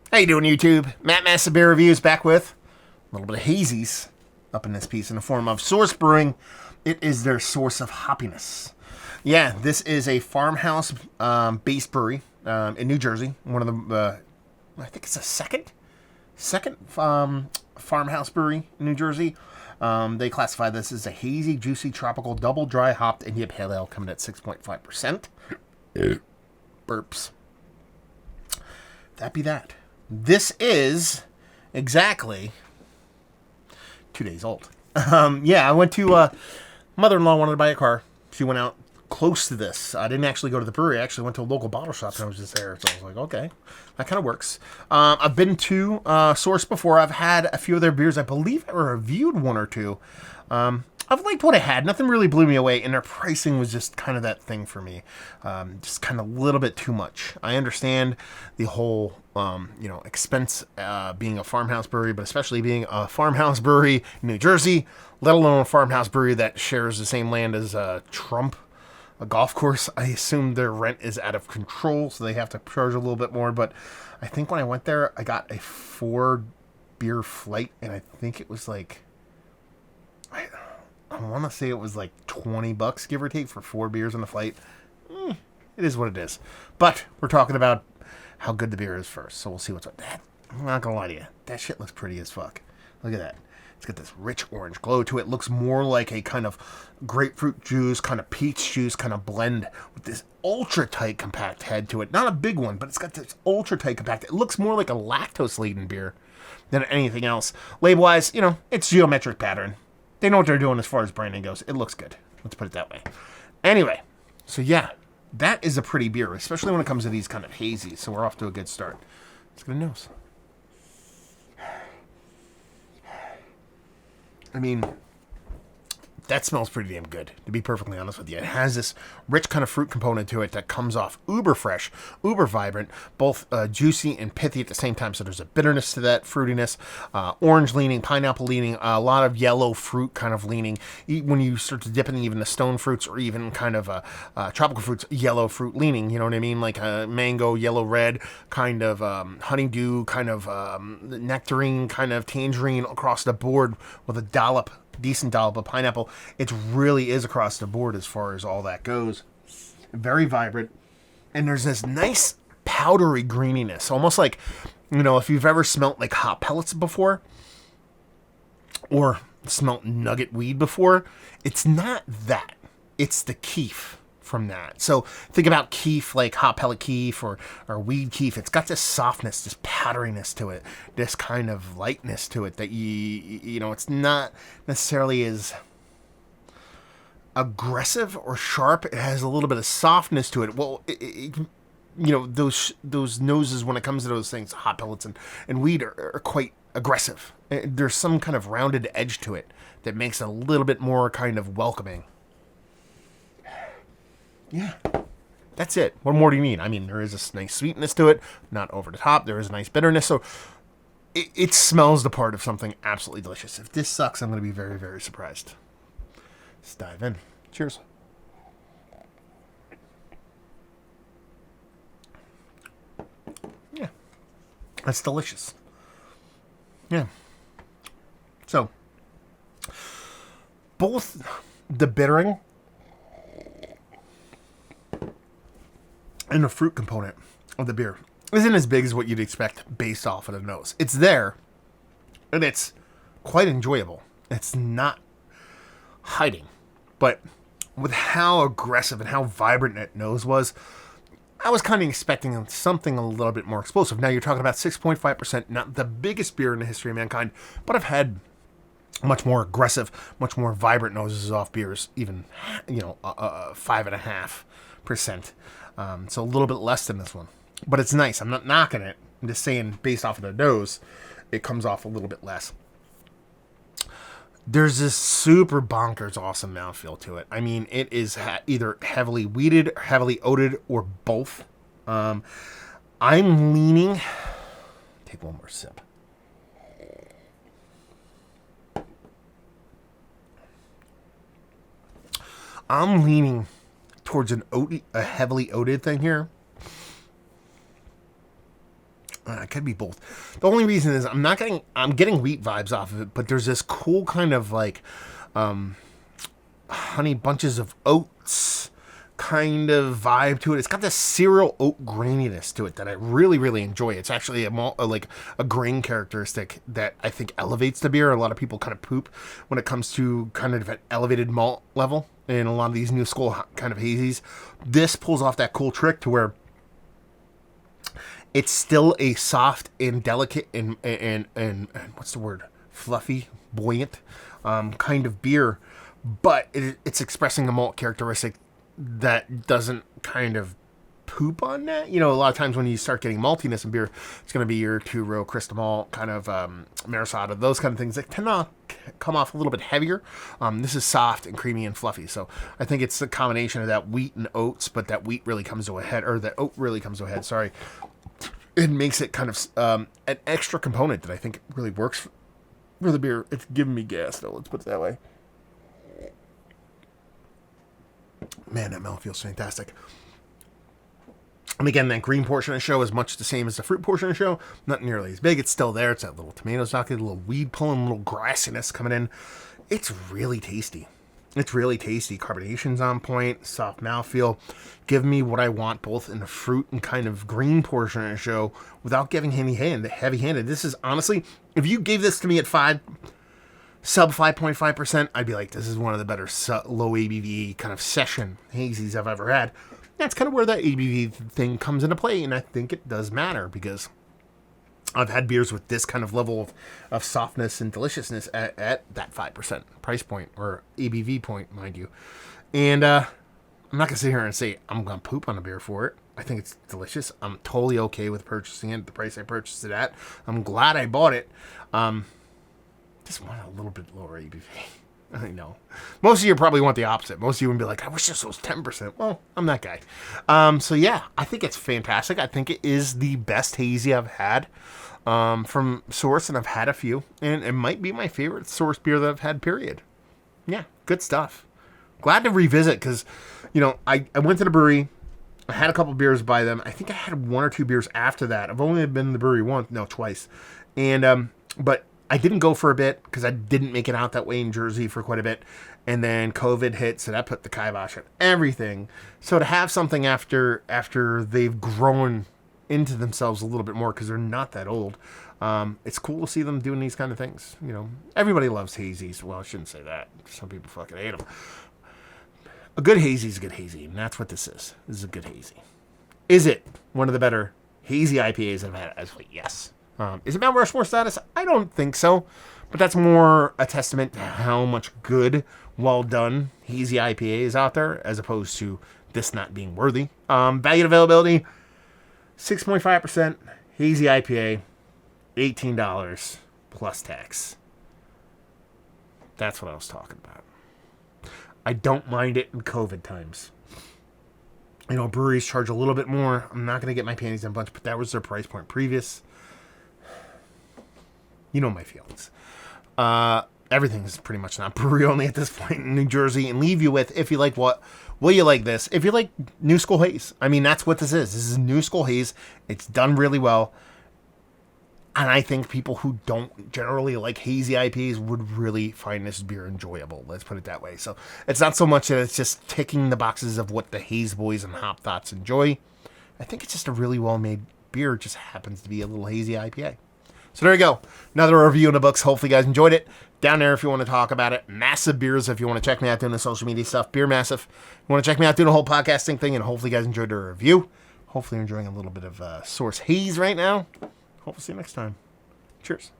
How you doing, YouTube? Matt Massa Beer Reviews back with a little bit of Hazie's up in this piece in the form of Source Brewing. It is their source of hoppiness. Yeah, this is a farmhouse based brewery in New Jersey. One of the, I think it's a second farmhouse brewery in New Jersey. They classify this as a hazy, juicy, tropical, double dry hopped India Pale Ale coming at 6.5%. Burps. That be that. This is exactly 2 days old. I went to mother-in-law wanted to buy a car. She went out close to this. I didn't actually go to the brewery. I actually went to a local bottle shop and I was just there. So I was like, okay, that kind of works. I've been to Source before. I've had a few of their beers. I believe I reviewed one or two. I've liked what I had. Nothing really blew me away, and their pricing was just kind of that thing for me. Just kind of a little bit too much. I understand the whole, expense being a farmhouse brewery, but especially being a farmhouse brewery in New Jersey, let alone a farmhouse brewery that shares the same land as Trump, a golf course. I assume their rent is out of control, so they have to charge a little bit more. But I think when I went there, I got a 4-beer flight, and I think it was like... I want to say it was like $20, give or take, for 4 beers on the flight. It is what it is. But we're talking about how good the beer is first, so we'll see what's up. That, I'm not going to lie to you. That shit looks pretty as fuck. Look at that. It's got this rich orange glow to it. Looks more like a kind of grapefruit juice, kind of peach juice kind of blend with this ultra-tight compact head to it. Not a big one, but it's got this ultra-tight compact. It looks more like a lactose-laden beer than anything else. Label-wise, it's geometric pattern. They know what they're doing as far as branding goes. It looks good. Let's put it that way. Anyway, so yeah, that is a pretty beer, especially when it comes to these kind of hazies. So we're off to a good start. Let's get a nose. I mean, that smells pretty damn good, to be perfectly honest with you. It has this rich kind of fruit component to it that comes off uber fresh, uber vibrant, both juicy and pithy at the same time. So there's a bitterness to that, fruitiness, orange leaning, pineapple leaning, a lot of yellow fruit kind of leaning. When you start to dip in even the stone fruits or even kind of tropical fruits, yellow fruit leaning, you know what I mean? Like a mango, yellow, red, kind of honeydew, kind of nectarine, kind of tangerine across the board with a decent dollop of pineapple. It really is across the board as far as all that goes. Very vibrant. And there's this nice powdery graininess. Almost like, if you've ever smelt like hot pellets before or smelt nugget weed before, it's not that. It's the keef from that. So think about keef, like hot pellet keef or weed keef. It's got this softness, this powderiness to it, this kind of lightness to it that it's not necessarily as aggressive or sharp. It has a little bit of softness to it. Well, those noses when it comes to those things, hot pellets and weed are quite aggressive. There's some kind of rounded edge to it that makes it a little bit more kind of welcoming. Yeah, that's it. What more do you need? I mean, there is a nice sweetness to it, not over the top. There is a nice bitterness, so it smells the part of something absolutely delicious. If this sucks, I'm going to be very, very surprised. Let's dive in. Cheers. Yeah, that's delicious. Yeah. So, both the bittering and the fruit component of the beer isn't as big as what you'd expect based off of the nose. It's there, and it's quite enjoyable. It's not hiding. But with how aggressive and how vibrant that nose was, I was kind of expecting something a little bit more explosive. Now, you're talking about 6.5%, not the biggest beer in the history of mankind, but I've had much more aggressive, much more vibrant noses off beers, even, 5.5%. So a little bit less than this one. But it's nice. I'm not knocking it. I'm just saying, based off of the nose, it comes off a little bit less. There's this super bonkers awesome mouthfeel to it. I mean, it is either heavily weeded, heavily oated, or both. I'm leaning... Take one more sip. I'm leaning towards a heavily oated thing here. It could be both. The only reason is I'm getting wheat vibes off of it, but there's this cool kind of like honey bunches of oats kind of vibe to it. It's got this cereal oak graininess to it that I really, really enjoy. It's actually like a grain characteristic that I think elevates the beer. A lot of people kind of poop when it comes to kind of an elevated malt level in a lot of these new school kind of hazies. This pulls off that cool trick to where it's still a soft and delicate and what's the word? Fluffy, buoyant kind of beer, but it's expressing a malt characteristic that doesn't kind of poop on that. You know, a lot of times when you start getting maltiness in beer, it's going to be your two-row crystal malt, kind of Marisada, those kind of things that tend to come off a little bit heavier. This is soft and creamy and fluffy. So I think it's a combination of that wheat and oats, but that wheat really comes to a head, or that oat really comes to a head, sorry. It makes it kind of an extra component that I think really works for the beer. It's giving me gas, though. Let's put it that way. Man, that melon feels fantastic. And again, that green portion of the show is much the same as the fruit portion of the show. Not nearly as big. It's still there. It's that little tomato stock, a little weed pulling, a little grassiness coming in. It's really tasty. It's really tasty. Carbonation's on point. Soft mouthfeel. Give me what I want both in the fruit and kind of green portion of the show without getting heavy-handed. This is honestly, if you gave this to me at sub 5.5%, I'd be like, this is one of the better low ABV kind of session hazies I've ever had. That's kind of where that ABV thing comes into play, and I think it does matter because I've had beers with this kind of level of softness and deliciousness at that 5% price point, or ABV point, mind you. And I'm not going to sit here and say I'm going to poop on a beer for it. I think it's delicious. I'm totally okay with purchasing it at the price I purchased it at. I'm glad I bought it. Just want a little bit lower ABV. I know. Most of you probably want the opposite. Most of you would be like, I wish this was 10%. Well, I'm that guy. So yeah, I think it's fantastic. I think it is the best hazy I've had from Source, and I've had a few. And it might be my favorite Source beer that I've had, period. Yeah, good stuff. Glad to revisit because, you know, I went to the brewery. I had a couple beers by them. I think I had one or two beers after that. I've only been in the brewery twice. And, but I didn't go for a bit because I didn't make it out that way in Jersey for quite a bit. And then COVID hit, so that put the kibosh on everything. So to have something after they've grown into themselves a little bit more, because they're not that old, it's cool to see them doing these kind of things. You know, everybody loves hazies. Well, I shouldn't say that. Some people fucking hate them. A good hazy is a good hazy, and that's what this is. This is a good hazy. Is it one of the better hazy IPAs I've had? Actually, yes. Is it Mount Rushmore status? I don't think so. But that's more a testament to how much good, well done hazy IPA is out there, as opposed to this not being worthy. Value availability, 6.5% hazy IPA, $18 plus tax. That's what I was talking about. I don't mind it in COVID times. You know, breweries charge a little bit more. I'm not going to get my panties in a bunch, but that was their price point previous. You know my feelings. Everything is pretty much not brewery only at this point in New Jersey, and leave you with, if you like what, will you like this? If you like New School Haze, I mean, that's what this is. This is New School Haze. It's done really well. And I think people who don't generally like hazy IPAs would really find this beer enjoyable. Let's put it that way. So it's not so much that it's just ticking the boxes of what the Haze Boys and Hop Thoughts enjoy. I think it's just a really well-made beer. It just happens to be a little hazy IPA. So there you go. Another review in the books. Hopefully you guys enjoyed it. Down there if you want to talk about it. Massive Beers if you want to check me out doing the social media stuff. Beer Massive. You want to check me out doing the whole podcasting thing. And hopefully you guys enjoyed the review. Hopefully you're enjoying a little bit of Source Haze right now. Hope to see you next time. Cheers.